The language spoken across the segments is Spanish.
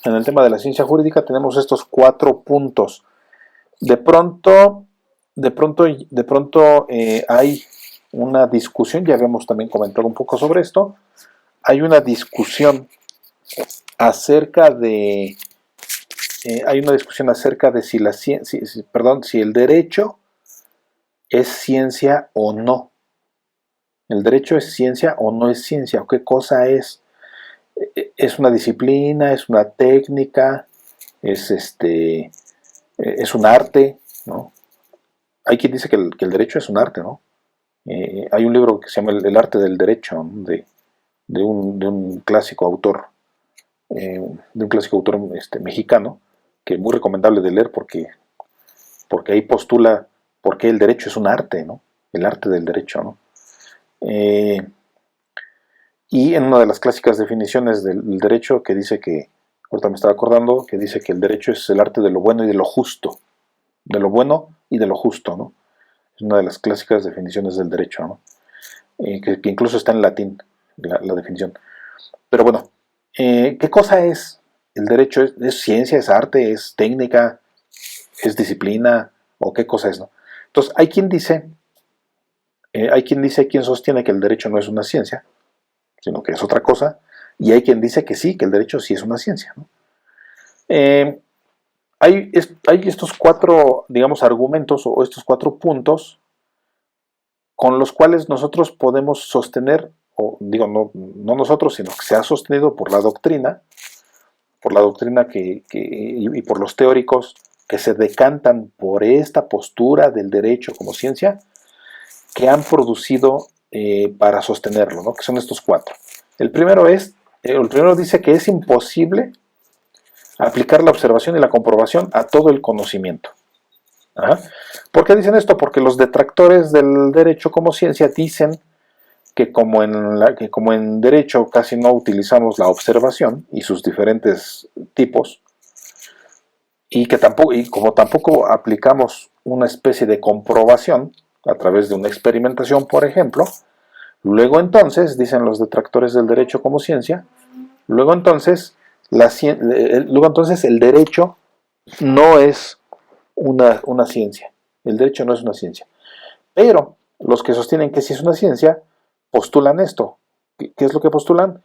en el tema de la ciencia jurídica tenemos estos 4 puntos. De pronto, hay una discusión, ya habíamos también comentado un poco sobre esto, hay una discusión acerca de, si la ciencia, perdón, si el derecho es ciencia o no. ¿El derecho es ciencia o no es ciencia? ¿O qué cosa es? ¿Es una disciplina? ¿Es una técnica? ¿Es un arte? ¿No? Hay quien dice que el derecho es un arte, ¿no? Hay un libro que se llama El arte del derecho, ¿no? de un clásico autor, mexicano, que es muy recomendable de leer porque ahí postula por qué el derecho es un arte, ¿no? El arte del derecho, ¿no? Eh, y en una de las clásicas definiciones del derecho que dice que, ahorita me estaba acordando, que dice que el derecho es el arte de lo bueno y de lo justo, de lo bueno y de lo justo, ¿no? Es una de las clásicas definiciones del derecho, ¿no? Que incluso está en latín la definición. Pero bueno, ¿qué cosa es el derecho? ¿Es ciencia, es arte, es técnica, es disciplina o qué cosa es, ¿no? Entonces, hay quien sostiene que el derecho no es una ciencia, sino que es otra cosa, y hay quien dice que sí, que el derecho sí es una ciencia, ¿no? Eh, hay estos 4, digamos, argumentos o estos 4 puntos con los cuales nosotros podemos sostener, o digo, no nosotros, sino que se ha sostenido por la doctrina y por los teóricos que se decantan por esta postura del derecho como ciencia, que han producido para sostenerlo, ¿no? Que son estos 4. El primero dice que es imposible aplicar la observación y la comprobación a todo el conocimiento. Ajá. ¿Por qué dicen esto? Porque los detractores del derecho como ciencia dicen que como en derecho casi no utilizamos la observación y sus diferentes tipos, y como tampoco aplicamos una especie de comprobación a través de una experimentación, por ejemplo, luego entonces, dicen los detractores del derecho como ciencia, luego entonces, el derecho no es una ciencia. El derecho no es una ciencia. Pero los que sostienen que sí es una ciencia postulan esto. ¿Qué es lo que postulan?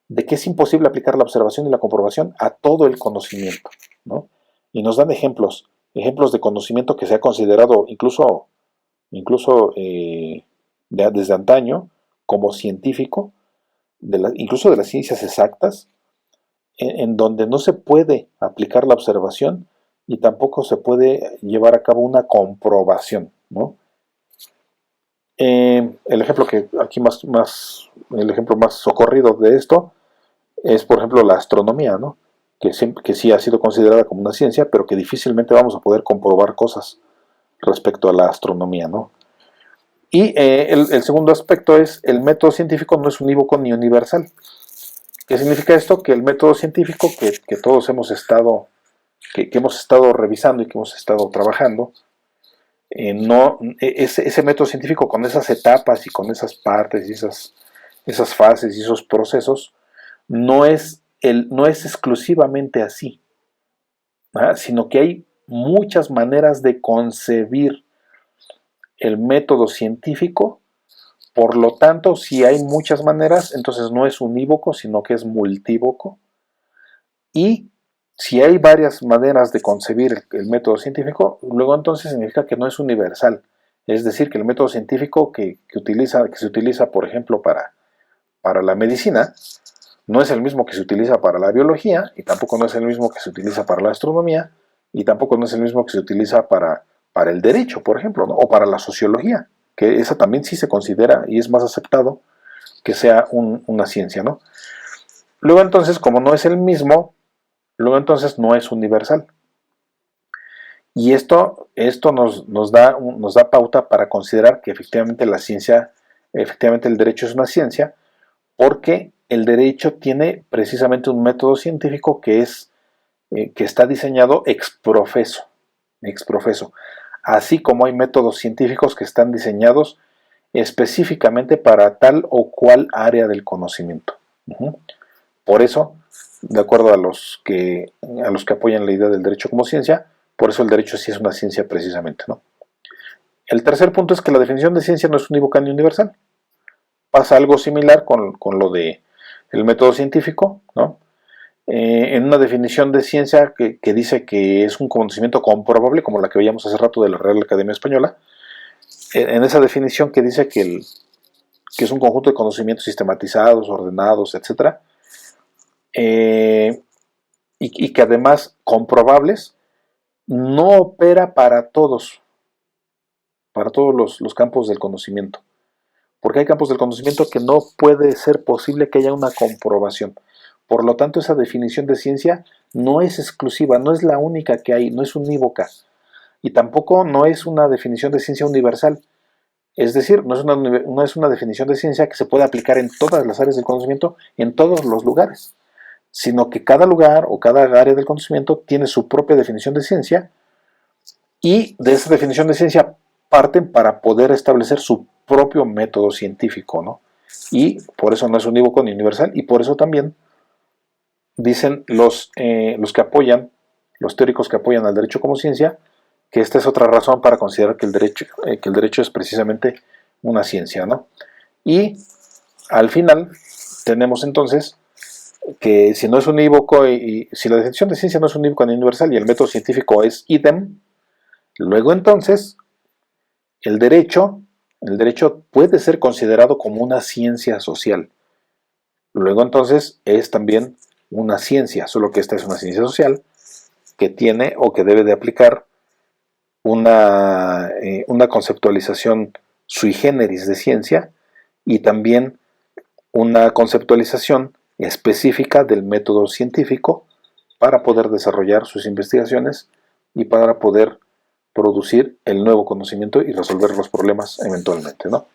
De que es imposible aplicar la observación y la comprobación a todo el conocimiento, ¿no? Y nos dan ejemplos de conocimiento que se ha considerado incluso desde antaño como científico, incluso de las ciencias exactas, en donde no se puede aplicar la observación y tampoco se puede llevar a cabo una comprobación, ¿no? El ejemplo que aquí el ejemplo más socorrido de esto es, por ejemplo, la astronomía, ¿no? Que sí ha sido considerada como una ciencia, pero que difícilmente vamos a poder comprobar cosas respecto a la astronomía, ¿no? Y el segundo aspecto es, el método científico no es unívoco ni universal. ¿Qué significa esto? Que el método científico que todos hemos estado, que hemos estado revisando y que hemos estado trabajando, no, ese método científico con esas etapas y con esas partes y esas fases y esos procesos, no es exclusivamente así, ¿verdad? Sino que hay muchas maneras de concebir el método científico. Por lo tanto, si hay muchas maneras, entonces no es unívoco, sino que es multívoco. Y si hay varias maneras de concebir el método científico, luego entonces significa que no es universal. Es decir, que el método científico que se utiliza, por ejemplo, para la medicina, no es el mismo que se utiliza para la biología, y tampoco no es el mismo que se utiliza para la astronomía, y tampoco no es el mismo que se utiliza para el derecho, por ejemplo, ¿no? O para la sociología, que esa también sí se considera y es más aceptado que sea una ciencia, ¿no? Luego entonces, como no es el mismo, luego entonces no es universal. Y esto nos da pauta para considerar que efectivamente efectivamente el derecho es una ciencia, porque el derecho tiene precisamente un método científico que está diseñado ex profeso, así como hay métodos científicos que están diseñados específicamente para tal o cual área del conocimiento. Por eso de acuerdo a los que apoyan la idea del derecho como ciencia. Por eso el derecho sí es una ciencia precisamente, ¿no? El tercer punto es que la definición de ciencia no es unívoca ni universal. Pasa algo similar con lo de el método científico, ¿no? En una definición de ciencia que dice que es un conocimiento comprobable, como la que veíamos hace rato de la Real Academia Española, en esa definición que dice que es un conjunto de conocimientos sistematizados, ordenados, etc., y que además comprobables, no opera para todos los campos del conocimiento. Porque hay campos del conocimiento que no puede ser posible que haya una comprobación. Por lo tanto, esa definición de ciencia no es exclusiva, no es la única que hay, no es unívoca. Y tampoco no es una definición de ciencia universal. Es decir, no es una definición de ciencia que se puede aplicar en todas las áreas del conocimiento, en todos los lugares, sino que cada lugar o cada área del conocimiento tiene su propia definición de ciencia, y de esa definición de ciencia parten para poder establecer su propio método científico, ¿no? Y por eso no es unívoco ni universal, y por eso también dicen los que apoyan, los teóricos que apoyan al derecho como ciencia, que esta es otra razón para considerar que el derecho es precisamente una ciencia, ¿no? Y al final tenemos entonces que si no es unívoco y si la definición de ciencia no es unívoca ni universal y el método científico es idem, luego entonces el derecho puede ser considerado como una ciencia social. Luego entonces es también una ciencia, solo que esta es una ciencia social que tiene o que debe de aplicar una conceptualización sui generis de ciencia y también una conceptualización específica del método científico para poder desarrollar sus investigaciones y para poder producir el nuevo conocimiento y resolver los problemas eventualmente, ¿no?